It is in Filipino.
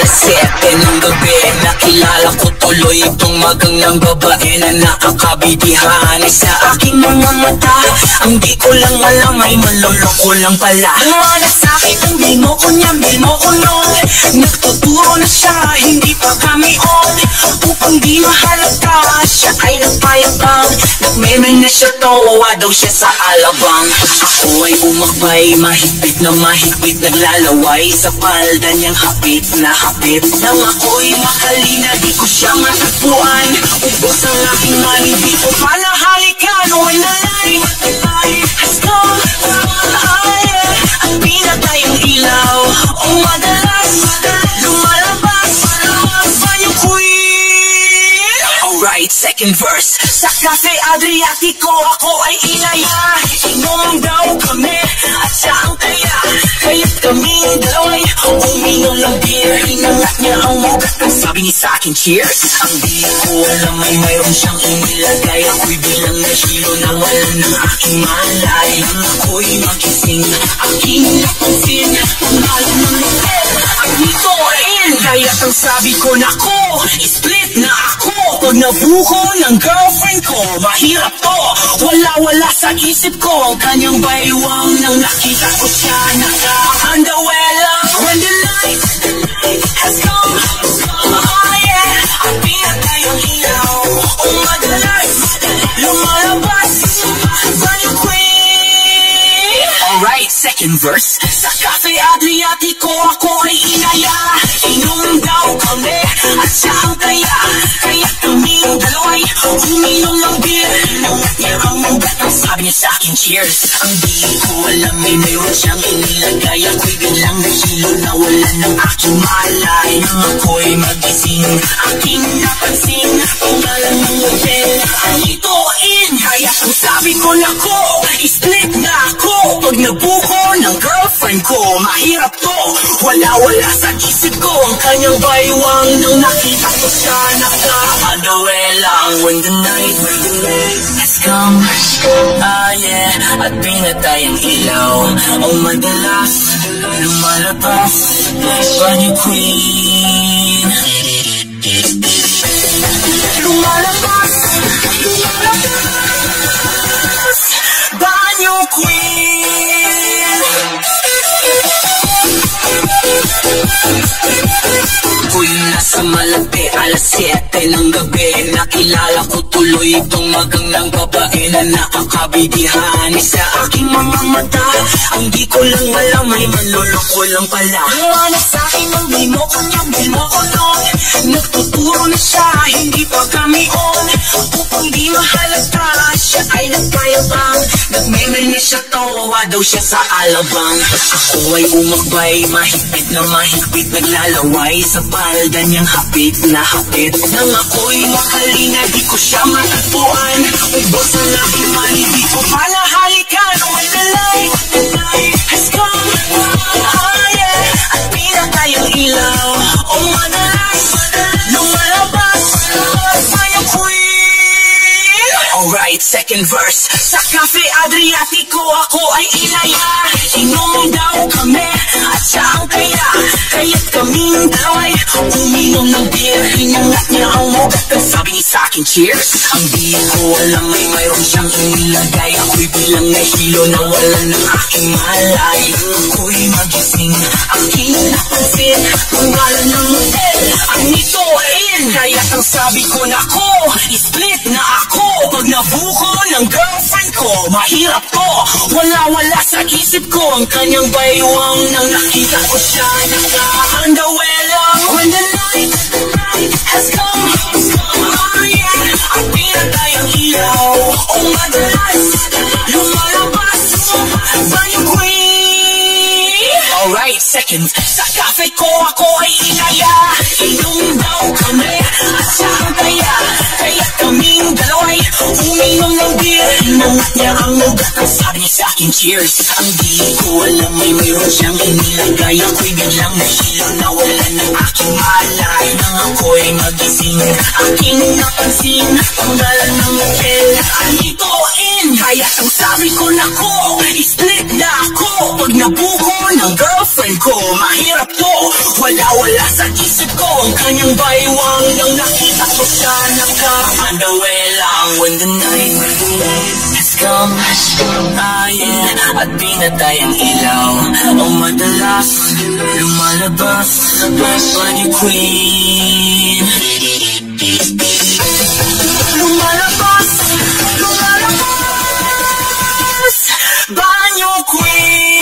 alas 7 ng gabi, nakilala ko tuloy itong magandang babae na nakakabidihan sa aking mga mata. Ang di ko lang alam ay maloloko lang pala. Umana sa'kin ang bimo ko niya, bimo ko nun. Nagtuturo na siya, hindi pa kami on. Upang di mahalata, siya ay nagpayabang. Nagmeme na siya, tawa daw siya sa alabang. Ako ay umakbay, mahigpit na mahigpit, naglalaway sa palda niyang hapit na hapit. Nang ako'y makalina, di ko siya matagpuan. Ubos ang aking money, di ko pala halikan. When the light has come, at pinatay ang ilaw. Oh, madalas lumalabas pa yung queen. Alright, second verse. Sa Cafe Adriatico ako ay inaya. Inom daw kami at siya ang kaya. Kaya't kaming dalaway uminom ng beer. Inangat niya ang mugat ang sabi niya sa'kin cheers. Ang di ko alam ay mayroon siyang inilagay. Ako'y bilang nahilo na wala ng aking malay. Nang ako'y magising, aking napansin ang malam ng hotel ang nitoin. Kaya't ang sabi ko, nako, split na ako. Pag nabuko ng girlfriend ko, mahirap to. Wala sa isip ko ang kanyang baywang. Nang nakita ko siya, naka-underwear lang. When the light has come, at pinatay ang ilaw. Oh, madalas lumalabas pa yung queen. Alright, second verse. Sa Cafe Adriatico ako ay inaya. Inom daw kami at siya ang kaya. Kaya kaming dalaway uminom ng beer. Inangat niya ang mugat ang sabi niya sa'kin cheers. Ang di ko alam ay mayroon siyang inilagay. Ako'y biglang nahilo na wala ng aking malay. Nang ako'y magising, aking napansin pangalan ng hotel ang itoin. Kaya ang sabi ko, nako, split na ako. Pag nabuko ng girlfriend ko, mahirap to. Wala sa isip ko ang kanyang baywang. Nang nakita ko siya, naka-underwear lang. When the night has come, at pinatay ang ilaw. Oh, madalas lumalabas pa yung queen. Lumalabas banyo queen. Ako'y nasa Malate, alas 7 ng gabi, nakilala ko tuloy itong magandang babae na nakakabidihan sa aking mga mata. Ang di ko lang alam ay manloloko lang pala. Umana sa'kin ang bimo ko niya, bimo ko nun. Nagtuturo na siya, hindi pa kami on. Upang di mahalata, siya ay nagpayabang. Nagmeme na siya, tawa daw siya sa alabang. Ako ay umakbay, mahigpit na mahigpit, naglalaway sa palda niyang hapit na hapit. Nang ako'y makalina, di ko siya matagpuan. Ubos ang aking money, di ko pala halikan. When the light has come, at pinatay ang ilaw. Oh, madalas lumalabas pa yung queen. Alright, second verse. Sa Cafe Adriatico ako ay inaya. Inom daw kami at siya ang kaya. Kaya't kaming dalaway uminom ng beer. Inangat niya ang mugat ang sabi niya sa'kin cheers. Ang di ko alam ay mayroon siyang inilagay. Ako'y bilang nahilo na wala ng aking malay. Ako'y magising, aking napansin pangalan ng hotel ang nitoin. Kaya't ang sabi ko, nako, split na ako. Pag nabuko ng girlfriend ko, mahirap to. Wala sa isip ko ang kanyang baywang. Nang nakita ko siya, naka-underwear lang. When the night has come, at pinatay ang ilaw. Oh, madalas lumalabas pa yung queen. Alright, second. Sa cafe ko ako ay inaya. Inom daw kami at siya ang kaya. Kaya kaming dalaway uminom ng beer. Inangat niya ang mugat ang sabi niya sa'kin cheers. Ang di ko alam ay mayroon siyang inilagay. Ako'y biglang nahilo na wala ng aking malay. Nang ako'y magising, aking napansin pangalan ng hotel ang itoin. Kaya ang sabi ko nako, split na ako. Pag nabuko ng girlfriend ko, mahirap to. Wala sa isip ko ang kanyang baywang. Nang nakita ko siya naka-underwear lang. When the night has come, at pinatay ang ilaw. O madalas lumalabas Bunny Queen. Lumalabas Banyo Queen.